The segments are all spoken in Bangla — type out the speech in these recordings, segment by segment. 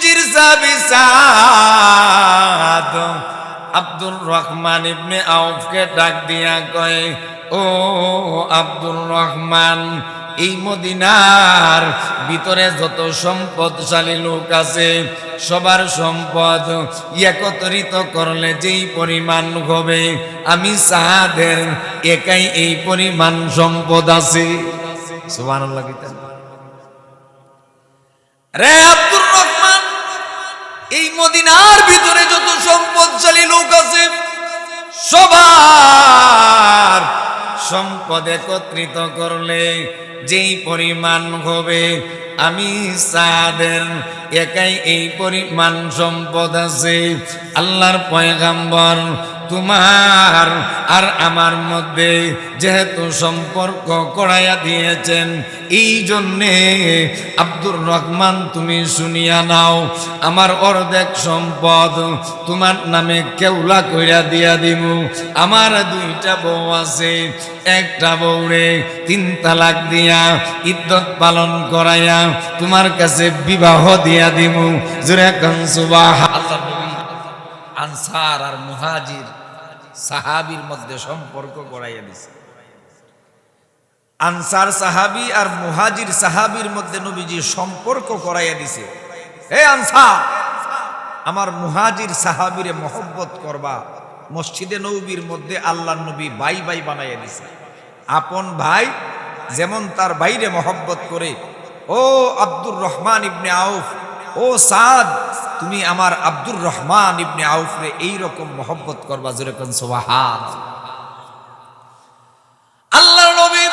নবীজির সাহাবী সাদ আব্দুর রহমান ইবনে আউফকে ডাক দিয়া কয়, ও আব্দুর রহমান, এই মদিনার ভিতরে যত সম্পদশালী লোক আছে সবার সম্পদ একত্রিত করলে যেই পরিমাণ হবে আমি সাহাদের একাই এই পরিমাণ সম্পদ আছে। সুবহানাল্লাহ। রে আব্দুর রহমান, এই মদিনার ভিতরে যত সম্পদশালী লোক আছে সবার সম্পদ একত্রিত করলে যেই পরিমাণ হবে আমি সাদের একাই এই পরিমাণ সম্পদ আছে। আল্লাহর পয়গাম্বর তোমার আর আমার মধ্যে যেহেতু সম্পর্ক করাইয়া দিয়েছেন, এই জন্যে আব্দুর রহমান তুমি শুনিয়া নাও, আমার অর্ধেক সম্পদ তোমার নামে কেউলা কইরা দিয়া দিমু। আমার দুইটা বউ আছে, একটা বউরে 3 তালাক দিয়া ইদ্যত পালন করাইয়া তোমার কাছে বিবাহ দিয়া দিমু। জোরে কোন সুবহানাল্লাহ। আনসার আর মুহাজির সাহাবীর মধ্যে সম্পর্ক করাইয়া দিছে। আনসার সাহাবী আর মুহাজির সাহাবীর মধ্যে নবীজি সম্পর্ক করাইয়া দিছে। হে আনসার, আমার মুহাজির সাহাবীরে মহব্বত করবা। মসজিদে নববীর মধ্যে আল্লাহর নবী ভাই ভাই বানাইয়া দিছে। আপন ভাই যেমন তার ভাইরে মহব্বত করে, ও আব্দুর রহমান ইবনে আউফ, ও সাদ, তুমি আমার আব্দুর রহমান ইবনে আউফরে এইরকম মহব্বত করবা। জোরে কোন সুবহানাল্লাহ। আল্লাহর নবী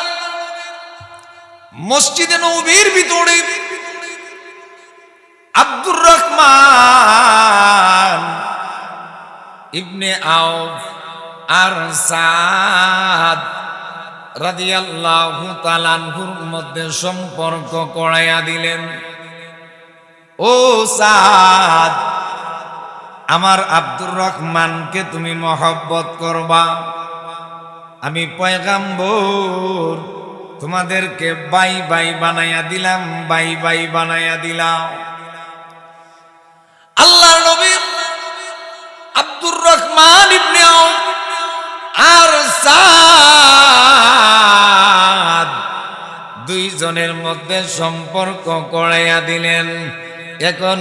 মসজিদে নববীর ভিতরে আব্দুর রহমান ইবনে আউফ আর সাদ রাদিয়াল্লাহু তাআলা আনহুর মধ্যে সম্পর্ক করাইয়া দিলেন। ও সাদ, আমার আব্দুর রহমানকে তুমি মহব্বত করবা। আমি পয়গাম্বর তোমাদেরকে ভাই ভাই বানাইয়া দিলাম, ভাই ভাই বানাইয়া দিলাম। আল্লাহর নবী আব্দুর রহমান ইবনে আউফ আর সাদ দুইজনের মধ্যে সম্পর্ক করাইয়া দিলেন। এখন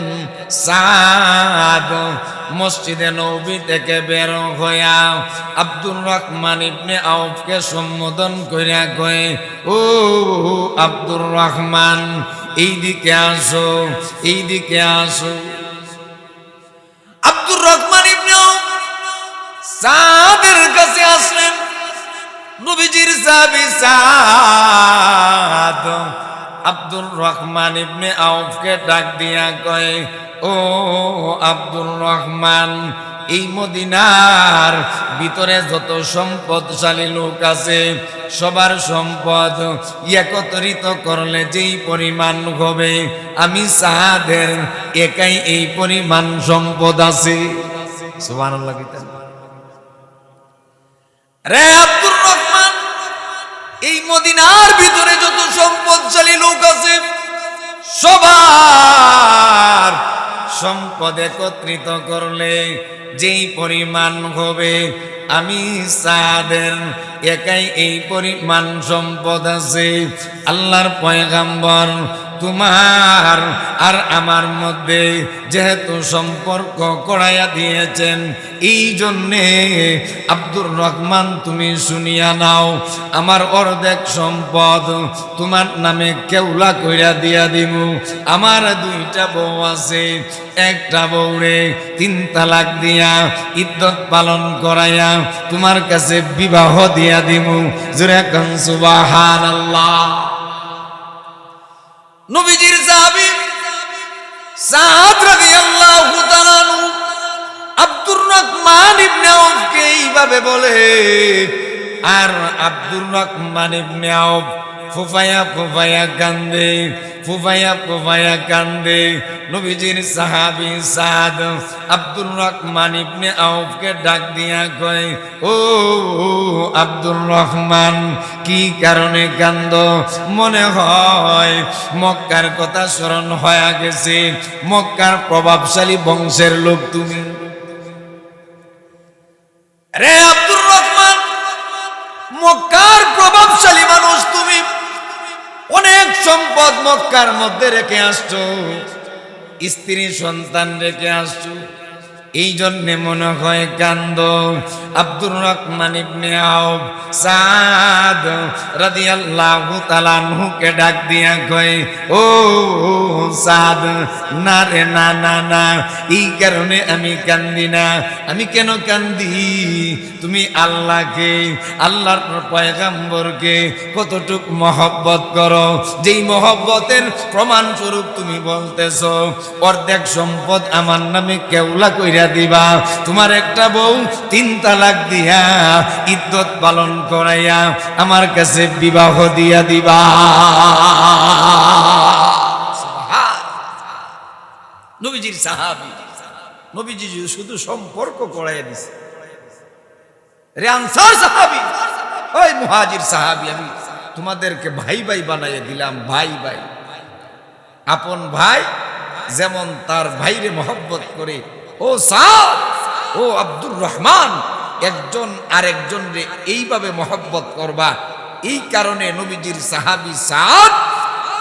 সাদ মসজিদে নববী থেকে বের হইয়া আব্দুর রহমান ইবনে আউফকে সম্বোধন কইরা কয়, ও আব্দুর রহমান, এইদিকে আসো, এইদিকে আসো। আব্দুর রহমান ইবনে আউফ সাদের কাছে আসলেন। নবীজির সাহাবী সাদ আব্দুর রহমান ইবনে আউফকে ডাক দিয়া কয়, ও আব্দুর রহমান, এই মদিনার ভিতরে যত সম্পদশালী লোক আছে সবার সম্পদ একত্রিত করলে যেই পরিমাণ হবে আমি সাহাদের একাই এই পরিমাণ সম্পদ আছে। সুবহানাল্লাহ। রে আব্দুর রহমান, এই মদিনার ভিতরে যত সম্পদশালী লোক আছে সবার সম্পদ একত্রিত করলে যেই পরিমাণ হবে আমি সাদের একাই এই পরিমাণ সম্পদ আছে। আল্লাহর পয়গাম্বর তোমার আর আমার মধ্যে যেহেতু সম্পর্ক করাইয়া দিয়েছেন, এই জন্যে আব্দুর রহমান তুমি শুনিয়া নাও, আমার অর্ধেক সম্পদ তোমার নামে কেউলা কইরা দিয়া দিমু। আমার দুইটা বউ আছে, একটা বউরে 3 তালাক দিয়া ইদ্যত পালন করাইয়া তোমার কাছে বিবাহ দিয়া দিমু। জোরে কোন সুবহানাল্লাহ। নবীজির সাহাবী সাদ রাদিয়াল্লাহু তাআলা আনহু আব্দুর রহমান ইবনে আউফকে এইভাবে বলে, আর আব্দুর রহমান ইবনে আউফ ফুফায়া ফুফায়া কান্দে, ফুফায়া ফুফায়া কান্দে। নবীজির সাহাবী সাদ আব্দুর রহমান ইবনে আউফকে ডাক দিয়া কয়, ও আব্দুর রহমান, কি কারণে কান্দ? মনে হয় মক্কার কথা স্মরণ হয়ে গেছে, মক্কার প্রভাবশালী বংশের লোক তুমি। রে আব্দুর রহমান, মক্কার প্রভাবশালী মানুষ তুমি, অনেক সম্পদ মক্কার মধ্যে রেখে আসছো, স্ত্রী সন্তান রেখে আসছো, এই জন্যে মনে হয় কান্দ। আব্দুর রহমান ইবনে আউফ সাদ রাদিয়াল্লাহু তাআলা আনহুকে ডাক দিয়া কয়, ও সাদ, না রে না না না, এই কারণে আমি কান্দি না। আমি কেন কান্দি? তুমি আল্লাহকে, আল্লাহর পয়গম্বরকে কতটুক মহব্বত করো, যেই মহব্বতের প্রমাণ স্বরূপ তুমি বলতেছো অর্ধেক সম্পদ আমার নামে কেওলা কইরা দিবা, তোমার একটা বউ 3 তালাক দিয়া ইদ্যত পালন করাইয়া আমার কাছে বিবাহ দিয়া দিবা। নবীজির সাহাবী, নবীজি শুধু সম্পর্ক করাইয়া দিছে। রে আনসার সাহাবী, ওই মুহাজির সাহাবী, আমি তোমাদেরকে ভাই ভাই বানাইয়া দিলাম, ভাই ভাই। আপন ভাই যেমন তার ভাইরে মহব্বত করে, ও সাদ, ও আব্দুর রহমান, একজন আরেকজন রে এইভাবে মহব্বত করবা। এই কারণে নবীজির সাহাবী সাদ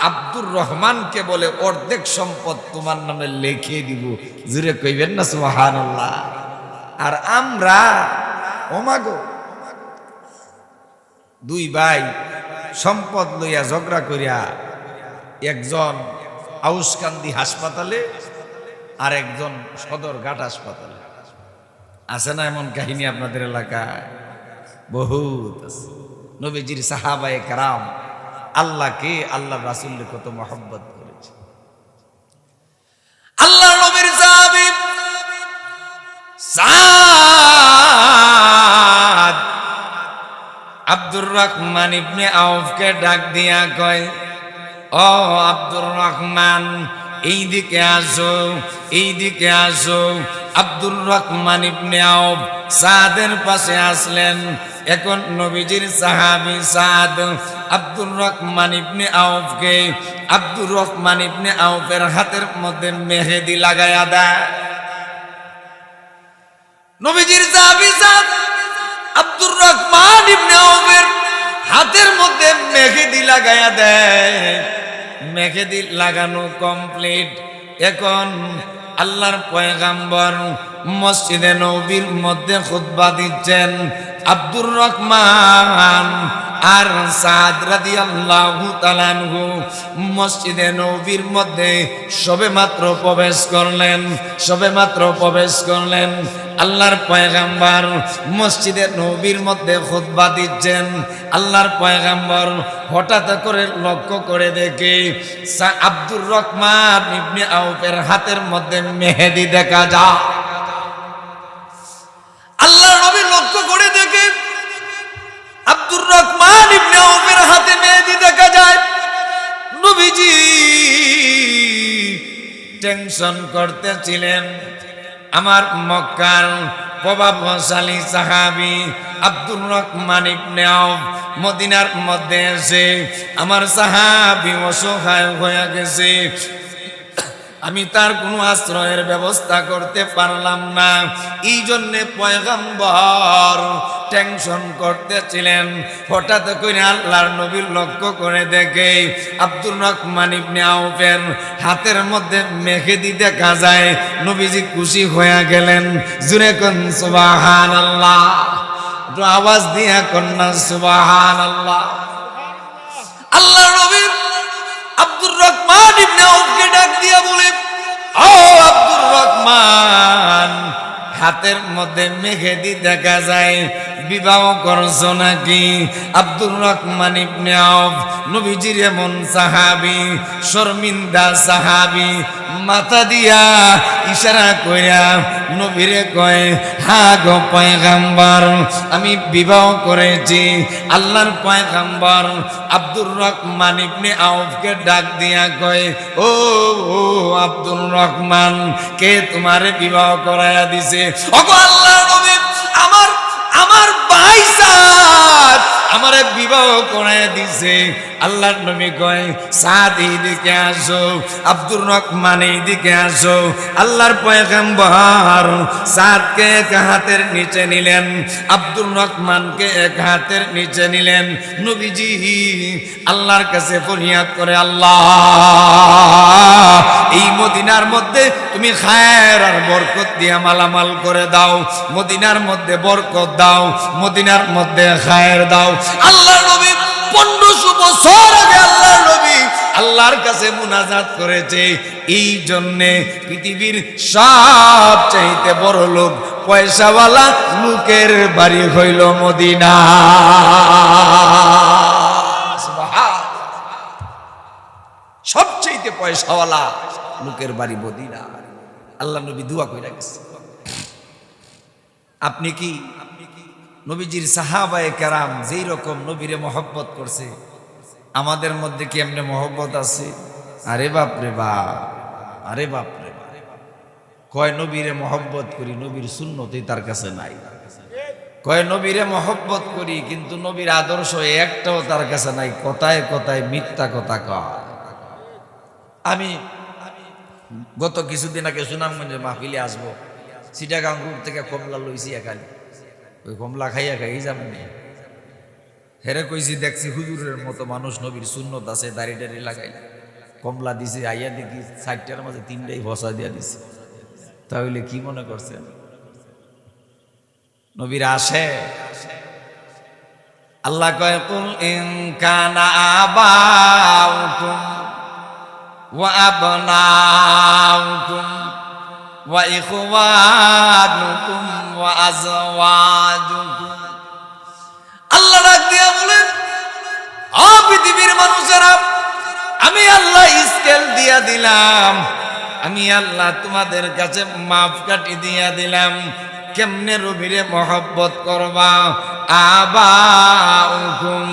আব্দুর রহমানকে বলে অর্ধেক সম্পদ তোমার নামে লিখে দিব। জুড়ে কইবেন না সুবহানাল্লাহ। আর আমরা ওমাগো 2 ভাই সম্পদ লইয়া ঝগড়া করিয়া একজন আউসকান্দি হাসপাতালে আর একজন সদরঘাট হাসপাতালে। আছে না এমন কাহিনী আপনাদের এলাকায়? বহুত আছে। নবীজির সাহাবায়ে কেরাম আল্লাহকে, আল্লাহর রাসূলকে কত মহব্বত করেছে। আল্লাহর নবীর সাহাবী সাদ আব্দুর রহমান ইবনে আউফকে ডাক দিয়া কয়, ও আব্দুর রহমান, এইদিকে আসো, এইদিকে আসো। আব্দুর রহমান ইবনে আউফ সাদের পাশে আসলেন। এখন নবীজির সাহাবী সাদ আব্দুর রহমান ইবনে আউফকে, আব্দুর রহমান ইবনে আউফের হাতের মধ্যে মেহেদি লাগায়া দেয়। নবীজির সাহাবী সাদ আব্দুর রহমান ইবনে আউফের হাতের মধ্যে মেহেদি লাগায়া দেয়। মেহেদি লাগানো কমপ্লিট। এখন আল্লাহর পয়গাম্বর মসজিদে নববীর মধ্যে খুতবা দিচ্ছেন। আব্দুর রহমান আর সাদ রাদিয়াল্লাহু তাআলা আনহু মসজিদে নববীর মধ্যে সবেমাত্র প্রবেশ করলেন, সবেমাত্র প্রবেশ করলেন। আল্লাহর পয়গাম্বর মসজিদে নববীর মধ্যে খুতবা দিচ্ছেন। আল্লাহর পয়গাম্বর হঠাৎ করে লক্ষ্য করে দেখে আব্দুর রহমান ইবনে আউফের হাতের মধ্যে মেহেদি দেখা যায়। আল্লাহর নবী লক্ষ্য করে দেখে আব্দুর রহমান ইবনে আউফের হাতে মেহেদি দেখা যায়। নবীজি টেনশন করতেছিলেন। আমার মক্কার প্রভাবশালী সাহাবী আব্দুর রহমান ইবনে আউফ মদিনার মধ্যে এসে আমার সাহাবী অসহায় হয়ে গেছে, আমি তার কোনো আশ্রয়ের ব্যবস্থা করতে পারলাম না। এই জন্যে পয়গম্বর টেনশন করতেছিলেন। হঠাৎ করে আল্লাহর নবীর লক্ষ্য করে দেখে আব্দুর রহমান ইবনে আউফের হাতের মধ্যে মেহেদি দেখা যায়। নবীজি খুশি হয়ে গেলেন। জুরে কোন সুবহানাল্লাহ, একটু আওয়াজ দিয়া কন্যা সুবহানাল্লাহ। আল্লাহর নবী আব্দুর রহমান ইবনে আউফকে ডাক দিয়া বলে, ও আব্দুর রহমান, হাতের মধ্যে মেহেদি দেখা যায়, বিবাহ করছো নাকি? আব্দুর রহমান ইবনে আউফ নবীজির এমন সাহাবী, শর্মিন্দা সাহাবী, মাথা দিয়া ইশারা কইরা নবীরে কয়, হা গো পয়গম্বর, আমি বিবাহ করেছি। আল্লাহর পয়গম্বর আব্দুর রহমান ইবনে আউফকে ডাক দিয়া কয়, ও আব্দুর রহমান, কে তোমারে বিবাহ করাইয়া দিছে? ওগো আল্লাহর নবী, আমার আমার ভাই সাদ আমারে বিবাহ করাইয়া দিছে। আল্লাহর নবী কয়, সাদ এইদিকে আসো, আব্দুর রহমান এইদিকে আসো। আল্লাহর পয়গম্বর সাদকে এক হাতের নিচে নিলেন, আব্দুর রহমানকে এক হাতের নিচে নিলেন। নবীজি আল্লাহর কাছে ফরিয়াদ করে, আল্লাহ, এই মদিনার মধ্যে তুমি খায়ের আর বরকত দিয়া মালামাল করে দাও, মদিনার মধ্যে বরকত দাও, মদিনার মধ্যে খায়ের দাও। আল্লাহর নবী 1500 বছর আগে আল্লাহর নবী আল্লাহর কাছে মুনাজাত করেছে। এই জন্যে পৃথিবীর সবচাইতে বড় লোক, পয়সাওয়ালা লোকের বাড়ি হইল মদিনা। সবচেয়ে পয়সাওয়ালা লোকের বাড়ি মদিনা। আল্লাহ নবী দোয়া কইরা গেছে। আপনি কি নবীজির সাহাবায়ে কেরাম যেই রকম নবীরে মহব্বত করছে, আমাদের মধ্যে কি এমনি মহব্বত আছে? আরে বাপ রে বাপ, আরে বাপ রে বাপ। কয় নবীরে মহব্বত করি, নবীর সুন্নতই তার কাছে নাই। কয় নবীরে মহব্বত করি, কিন্তু নবীর আদর্শ একটাও তার কাছে নাই। কথায় কথায় মিথ্যা কথা কয়। আমি গত কিছুদিন আগে সুনামগঞ্জে মাহফিলে আসবো, চিটাগাং রোড থেকে কমলা লইছি একালি। ওই কমলা খাইয়া খাই যাবেন, হেরে কইছি দেখছি হুজুরের মতো মানুষ, নবীর সুন্নত আছে, দাড়ি টাড়ি লাগাই কমলা দিছে। আইয়া দেখি 60টার মাঝে 3টাই ভসা দিয়া দিছে। তাহলে কি মনে করছেন নবীর আসে? আল্লাহ কয়, কুল ইন কানা আবাউকুম ওয়া আবনাউকুম ওয়া ইখওয়ানুকুম ওয়া আজওয়াজুকুম। আল্লাহ ডাক দিয়া বলেন, ও পৃথিবীর মানুষেরা, আমি আল্লাহ স্কেল দিয়া দিলাম, আমি আল্লাহ তোমাদের কাছে মাপকাঠি দিয়া দিলাম কেমনে নবীরে মহব্বত করবা। আবাউকুম,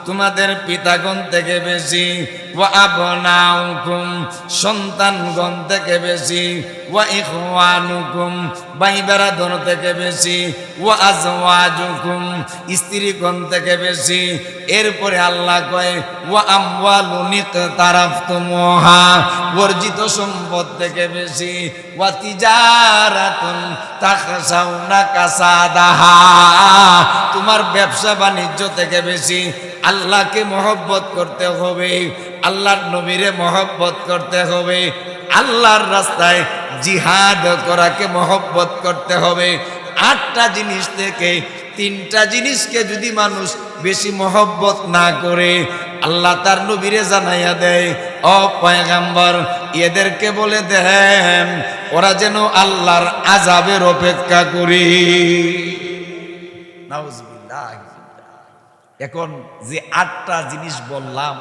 তোমাদের পিতাগণ থেকে বেশি, ওয়া আবনাউকুম, সন্তানগণ থেকে বেশি, ওয়া ইখওয়ানুকুম, ভাই বেরাদর থেকে বেশি, ওয়া আজওয়াজুকুম, স্ত্রীগণ থেকে বেশি। এরপরে আল্লাহ কয়, ওয়া আমওয়ালুন ইকতারাফতুমুহা, বর্জিত সম্পদ থেকে বেশি, ওয়া তিজারাতুন তাখশাউনা কাসাদাহা, তোমার ব্যবসা বাণিজ্য থেকে বেশি। আল্লাহকে মহব্বত করতে হবে, আল্লাহর নবীরে মহব্বত করতে হবে, আল্লাহর রাস্তায় জিহাদ করাকে মহব্বত করতে হবে। 8টা জিনিস থেকে 3টা জিনিসকে যদি মানুষ বেশি মহব্বত না করে, আল্লাহ তার নবীরে জানাইয়া দেয়, ও পয়গম্বর, এদেরকে বলে দেন ওরা যেন আল্লাহর আযাবের অপেক্ষা করি। নাউজুবিল্লাহ। এখন যে 8টা জিনিস বললাম,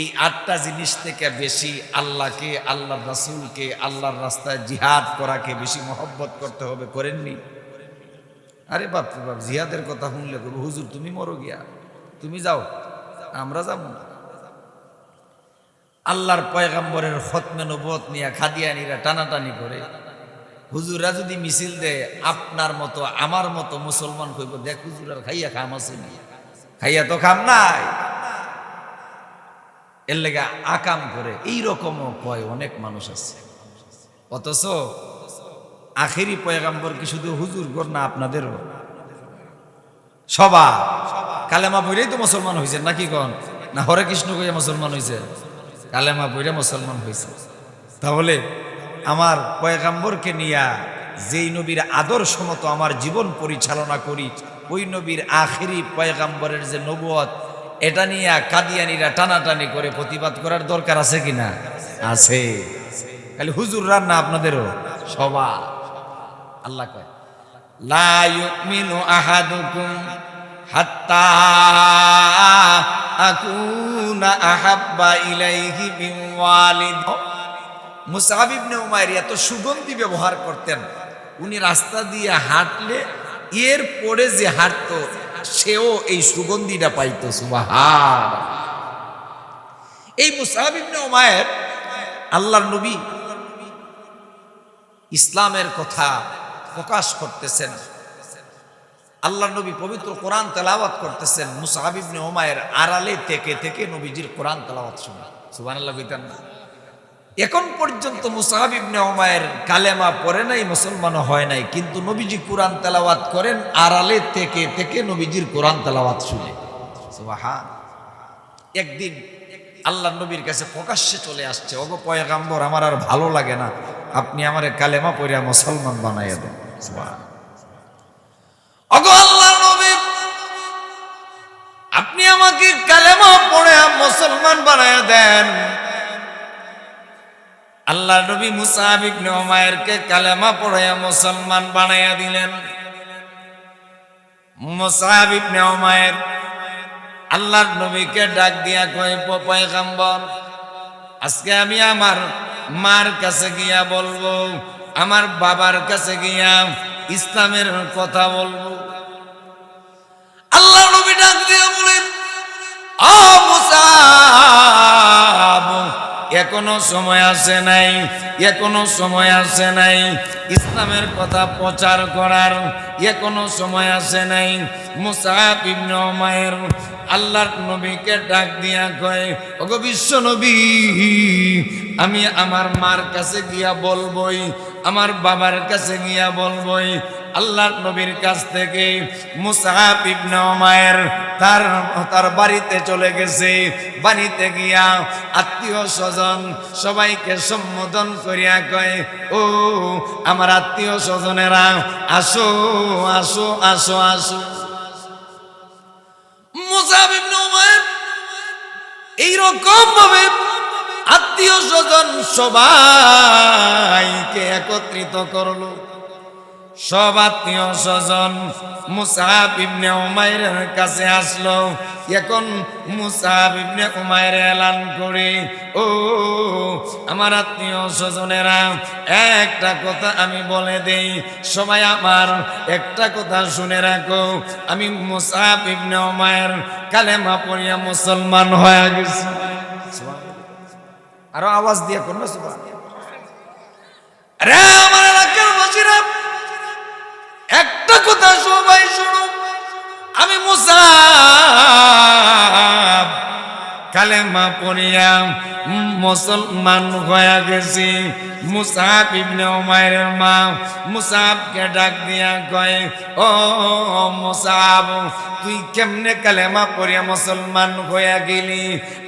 এই 8টা জিনিস থেকে বেশি আল্লাহকে, আল্লাহর রাসূলকে, আল্লাহর রাস্তায় জিহাদ করাকে বেশি মহব্বত করতে হবে। করেননি? আরে বাপ রে বাপ, জিহাদের কথা শুনলে করবো, হুজুর তুমি মরো গিয়া, তুমি যাও, আমরা যাব না। আল্লাহর পয়গম্বরের খতমে নবুয়ত নিয়ে খাদিয়ানিরা টানাটানি করে। হুজুররা যদি মিছিল দেয়, আপনার মতো আমার মতো মুসলমান কইব, দেখ হুজুর আর খাইয়া খাম আছে নি? খাইয়া তো খাম নাই। এর লেগে আকাম করে, এইরকমও কয় অনেক মানুষ আছে। অথচ আখেরি পয়গম্বর কি শুধু হুজুর গর না, আপনাদেরও সবা কালেমা পড়েই তো মুসলমান হয়েছে নাকি? কন না হরে কৃষ্ণ কইয়া মুসলমান হয়েছে? কালেমা পড়ে মুসলমান হয়েছে। তাহলে আমার পয়গম্বরকে নিয়া যেই নবীর আদর্শ মতো আমার জীবন পরিচালনা করি, ওই নবীর আখেরি পয়গম্বরের যে নবুয়ত, এটা নিয়ে কাদিয়ানিরা টানাটানি করে প্রতিবাদ করার দরকার আছে কিনা? আছে। খালি হুজুররা না, আপনাদেরও সবা। আল্লাহ কয়, লা ইউমিনু আহাদুকুম হাত্তা আকুনা আহাব্বা ইলাইহি মিন ওয়ালিদ। মুসআব ইবনে উমাইর এত সুগন্ধি ব্যবহার করতেন, উনি রাস্তা দিয়ে হাঁটলে এর পরে যে হাঁটতো সেও এই সুগন্ধিটা পাইতো। সুবহান। এই মুসআব ইবনে উমাইর আল্লাহর নবী ইসলামের কথা প্রকাশ করতেছেন, আল্লাহর নবী পবিত্র কোরআন তেলাওয়াত করতেছেন, মুসআব ইবনে উমাইর আড়ালে থেকে থেকে নবীজির কোরআন তেলাওয়াত শুনে। সুবহানাল্লাহ কইতেন না? এখন পর্যন্ত মুসআব ইবনে উমাইর কালেমা পড়ে নাই, মুসলমান হয় নাই, কিন্তু নবীজি কোরআন তেলাওয়াত করেন আড়ালে থেকে থেকে নবীজির কোরআন তেলাওয়াত শুনে। সুবহান। একদিন আল্লাহর নবীর কাছে প্রকাশ্যে চলে আসছে, ওগো পয়গাম্বর, আমার আর ভালো লাগে না, আপনি আমারে কালেমা পড়িয়া মুসলমান বানাইয়া দেন। সুবহান। ওগো আল্লাহর নবী, আপনি আমাকে কালেমা পড়ে মুসলমান বানাইয়া দেন। আল্লাহর নবী মুসআব ইবনে উমাইরকে কালেমা পড়াইয়া মুসলমান বানাইয়া দিলেন। মুসআব ইবনে উমাইর আল্লাহর নবীকে ডাক দিয়া কয়, পয়গম্বর, আজকে আমি আমার মার কাছে গিয়া বলবো, আমার বাবার কাছে গিয়া ইসলামের কথা বলবো। আল্লাহর নবী ডাক দিয়া বলেন, ও মুসআব, এখনো সময় আসে নাই, এখনো সময় আসে নাই ইসলামের কথা প্রচার করার, এখনো সময় আসে নাই। মুসআব ইবনে উমাইর আল্লাহর নবীকে ডাক দিয়া কয়, ওগো বিশ্ব নবী, আমি আমার মার কাছে গিয়া বলবই, আমার বাবার কাছে গিয়া বলবই। আল্লাহর নবীর কাছ থেকে মুসআব ইবনে উমাইর তার বাড়িতে চলে গেছে। বাড়িতে গিয়া আত্মীয় স্বজন সবাইকে সম্বোধন করিয়া কয়, ও আমার আত্মীয় স্বজনেরা, আসো আসো আসো আসো। মুসআব ইবনে উমাইর এইরকম ভাবে আত্মীয় স্বজন সবাইকে একত্রিত করলো। সব আত্মীয় স্বজন মুসআব ইবনে উমাইরের কাছে আসলো। এখন মুসআব ইবনে উমাইর এলান করে, ও আমার আত্মীয় স্বজনেরা, একটা কথা আমি বলে দেই, সবাই আমার একটা কথা শুনে রাখো, আমি মুসআব ইবনে উমাইর কালেমা পড়িয়া মুসলমান হয়ে গেছি। আরো আওয়াজ দিয়ে কোন রে আমার এলাকার বাসীরা, একটা কথা সবাই শুনো, আমি মুসআব কালেমা পড়িয়া মুসলমান হয়ে গেছি। মুসআব ইবনে উমাইরের মা মুসআবকে ডাক দিয়া কয়, ও মুসআব, তুই কেমনে কালেমা পড়িয়া মুসলমান হয়ে গেলি?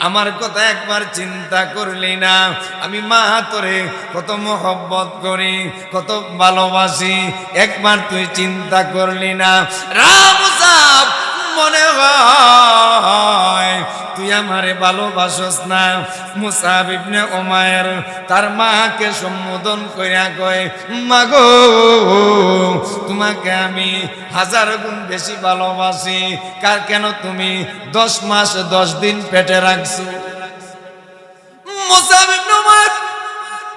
আমার কথা একবার চিন্তা করলি না? আমি মা তোরে কত মোহব্বত করি, কত ভালোবাসি, একবার তুই চিন্তা করলি না? মুসআব, মনে হয় তুই আমারে ভালোবাসস না। মুসআব ইবনে উমাইর তার মাকে সম্বোধন কইরা কয়, মা গো, তোমাকে আমি 1000 গুণ বেশি ভালোবাসি। কেন তুমি 10 মাস 10 দিন পেটে রাখছো? মুসআব ইবনে উমাইর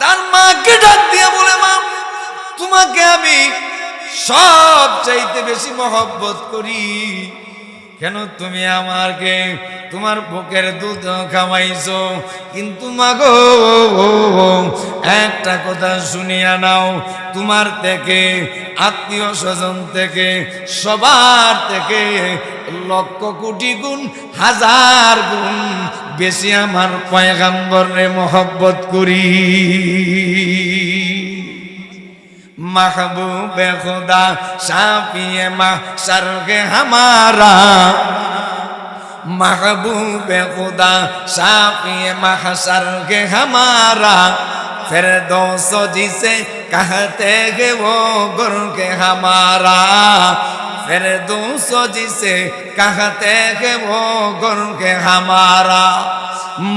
তার মাকে ডাক দিয়া বলে, মা, তোমাকে আমি সব চাইতে বেশি মহব্বত করি। কেন তুমি আমাকে তোমার বুকের দুধ খাওয়াইছো, কিন্তু মাগো একটা কথা শুনিয়া নাও, তোমার থেকে, আত্মীয় স্বজন থেকে, সবার থেকে লক্ষ কোটি গুণ, 1000 গুণ বেশি আমার পয়গম্বরে মহব্বত করি। महबूबे खुदा शाफिए महशर के हमारा, महबूबे खुदा शाफिए महशर के हमारा, फिर 200 जिसे कहते हैं वो गुर के हमारा, फिर 200 जिसे कहते हैं वो गुर के हमारा।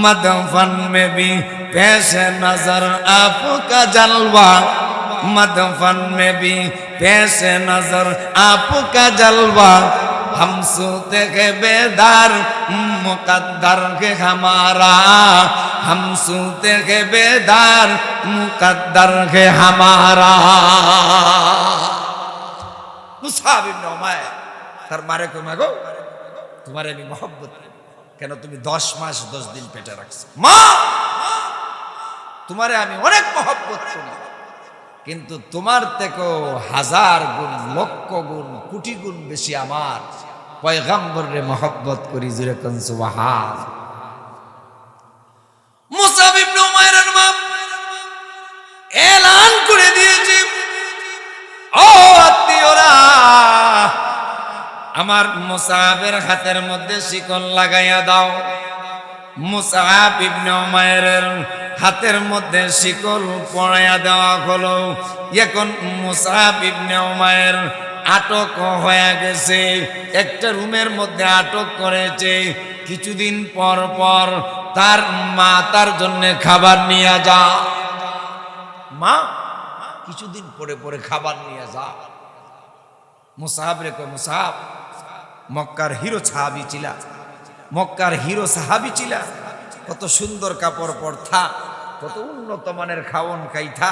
मदफन में भी पेश नजर आपका जलवा, मदफन में भी पेश नजर आपका जलवा हम सोते के बेदार मुकद्दर के हमारा हम सोते के बेदार मुकद्दर के हमारा মুসাব ইবনে উমাইর তার মারে কই মাগো তোমারে আমি মহব্বত করি কেন তুমি 10 মাস 10 দিন পেটে রাখছো মা তোমারে আমি অনেক মহব্বত করি কিন্তু তোমার থেকেও হাজার গুণ লক্ষ গুণ কোটি গুণ বেশি আমার পয়গম্বরের মহব্বত করি জুরে কোন সুবহান মুসাব ইবনে উমাইরের মা এলান করে দিয়েছে ও আত্মীয়রা আমার মুসাবের হাতের মধ্যে শিকল লাগাইয়া দাও মুসাব ইবনে উমাইরের হাতের মধ্যে শিকল পরাইয়া দেওয়া হলো এখন মুসাব ইবনে উমাইর আটক হয়ে গেছে একটা রুমের মধ্যে আটক করেছে কিছুদিন পর পর তার মা তার জন্য খাবার নিয়ে যা মা কিছুদিন পরে পরে খাবার নিয়ে যা মুসাহাব রে কয় মুসাহাব মক্কার হিরো সাহাবী ছিলা মক্কার হিরো সাহাবী ছিলা কত সুন্দর কাপড় পরথা কত উন্নত মানের খাওন খাইথা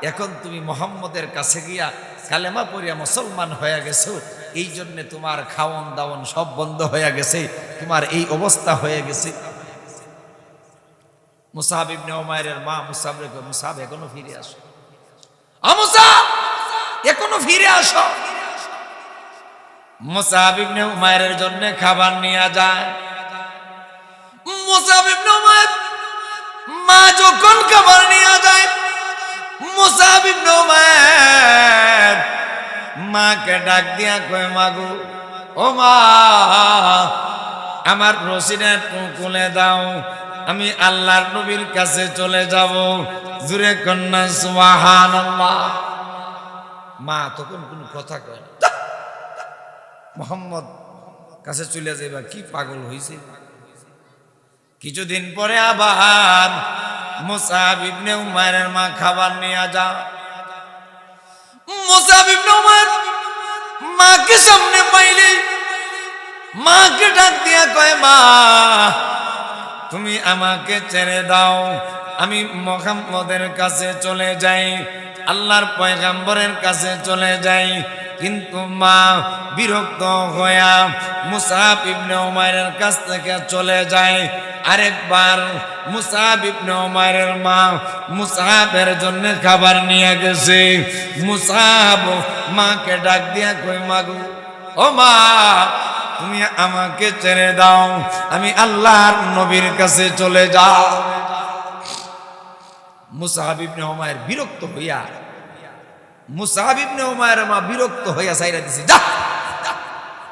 এখন তুমি মুহাম্মদের কাছে গিয়া কালেমা পড়িয়া মুসলমান হয়ে গেছো এই জন্য তোমার খাওন দাওন সব বন্ধ হয়ে গেছে তোমার এই অবস্থা হয়ে গেছে মুসাহাব ইবনে উমাইরের মা মুসাহাব রে কয় মুসাহাব এখনো ফিরে আসো মুসাহাব এখনো ফিরে আসো মুসাব ইবনে উমাইরের জন্য খাবার নিয়ে যায় মুসাব ইবনে উমাইর মা যখন খাবার নিয়ে যায় মুসাব ইবনে উমাইর মাকে ডাক দিয়া কয় মাগো ও মা আমার রশিদের কুলে দাও আমি আল্লাহর নবীর কাছে চলে যাব জুরে কন্যা সুবহানাল্লাহ মা তখন কোনো কথা কয় না মোহাম্মদ কাছে চলে যাইবা কি পাগল হইছে কিছুদিন পরে আবার মুসাব ইবনে উমাইরের মা খাবার নিয়ে যা মুসাব ইবনে উমাইর মাকে সামনে পাইলে মাকে ডাক দিয়া কয় মা তুমি আমাকে ছেড়ে দাও আমি মুহাম্মদের কাছে চলে যাই আল্লাহর পয়গম্বরের কাছে চলে যাই কিন্তু মা বিরক্ত হইয়া মুসাব ইবনে উমাইরের কাছ থেকে চলে যায় আরেকবার মুসাব ইবনে উমাইরের মা মুসাবের জন্য খাবার নিয়ে গেছে মুসাব মাকে ডাক দিয়া কই মাগো ও মা তুমি আমাকে ছেড়ে দাও আমি আল্লাহর নবীর কাছে চলে যাও মুসাহাব ইবনে উমাইর বিরক্ত হইয়া মুসাহাব ইবনে উমাইরের মা বিরক্ত হইয়া সাইরা দিছে যা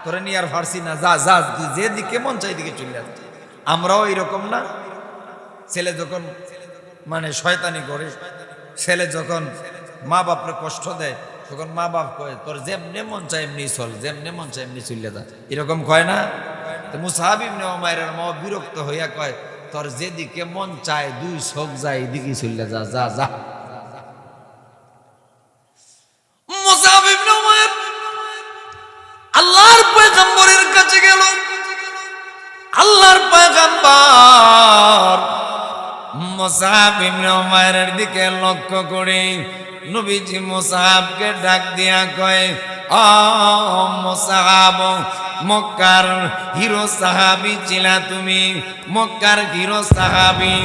তোরে নিয়ে আর ফারসি না যা যা তুই যেদিকে মন চাই দিকে চলে যা আমরাও এরকম না ছেলে যখন মানে শয়তানি করে ছেলে যখন মা বাপরে কষ্ট দেয় তখন মা বাপ কয় তোর যেমনে মন চায় এমনি চল যেমনে মন চায় এমনি চলে যা এরকম কয় না তো মুসাহাব ইবনে উমাইরের মা বিরক্ত হইয়া কয় তোর যেদিকে মন চায় দুই চোখ যায় এদিকে চলে যা যা যা মুসাহাব ইবনে উমাইর আল্লাহর পয়গম্বরের কাছে গেল আল্লাহর পয়গম্বর মুসাব ইবনে উমাইরের দিকে লক্ষ্য করে নবীজি মুসাবকে ডাক দিয়া কয় ও মুসাব মক্কার হিরো সাহাবী ছিলা তুমি মক্কার হিরো সাহাবী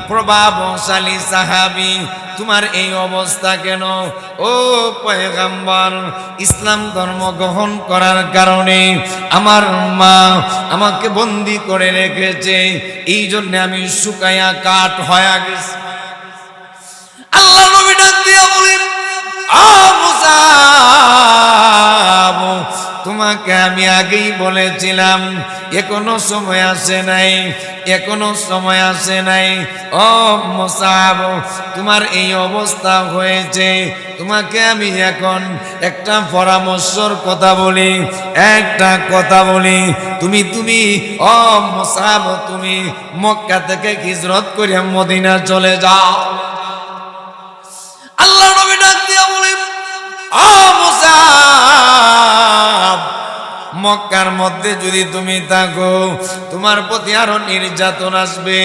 প্রভাবশালী সাহাবী তোমার এই অবস্থা কেন ও পয়গম্বর ইসলাম ধর্ম গ্রহণ করার কারণে আমার মা আমাকে বন্দী করে রেখেছে এই জন্য আমি শুকায়া কাঠ হয়ে গেছি আল্লাহ নবী ডাক দিয়া বলেন আ মুসাব তোমাকে আমি আগেই বলেছিলাম এখনো সময় আসে নাই এখনো সময় আসে নাই ও মুসাব তোমার এই অবস্থা হয়েছে তোমাকে আমি এখন একটা পরামর্শের কথা বলি একটা কথা বলি তুমি ও মুসাব তুমি মক্কা থেকে হিজরত করে মদিনা চলে যাও আল্লাহ নবী ডাক দিয়া বলেন মক্কার মধ্যে যদি তুমি থাকো তোমার প্রতি আরো নির্যাতন আসবে,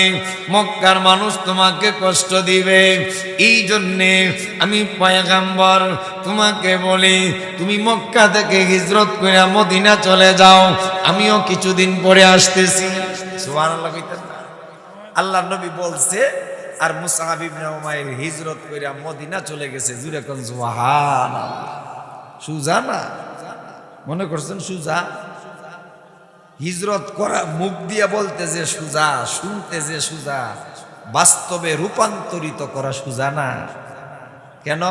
মক্কার মানুষ তোমাকে কষ্ট দিবে। এই জন্যে আমি পয়গম্বর তোমাকে বলি তুমি মক্কা থেকে হিজরত করে মদিনা চলে যাও, আমিও কিছুদিন পরে আসতেছি। সুবহানাল্লাহ কইতেন না? আল্লাহর নবী বলছে, আর মুসআব ইবনে উমাইর হিজরত করে মদিনা চলে গেছে। জুরে কোন সুবহানাল্লাহ। সুজা না? মনে করছেন সুজা? হিজরত করা মুখ দিয়ে বলতে যে সুজা, শুনতে যে সুজা, বাস্তবে রূপান্তরিত করা সুজা না। কেন?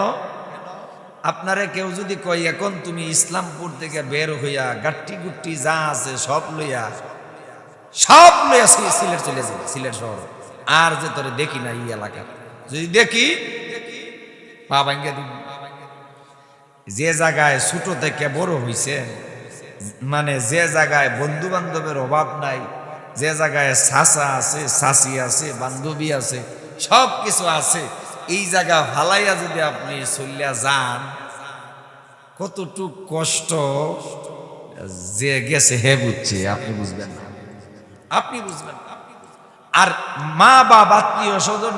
আপনারে কেউ যদি কয় এখন তুমি ইসলামপুর থেকে বের হইয়া গাট্টি গুট্টি যা আছে সব লইয়া সিলেট চলে যাবে, সিলেট শহর, আর যে তোরে দেখি না এই এলাকা, যদি দেখি পা ভাঙ্গা দিব। যে জায়গায় ছোট থেকে বড় হইছে, মানে যে জায়গায় বন্ধু বান্ধবের অভাব নাই, যে জায়গায় চাচা আছে, চাচি আছে, বান্ধবী আছে, সব কিছু আছে, এই জায়গা ভালাইয়া যদি আপনি চলিয়া যান, কতটুক কষ্ট যে গেছে হে বুঝছে, আপনি বুঝবেন না, আপনি বুঝবেন না। আর মা বাবা আত্মীয় স্বজন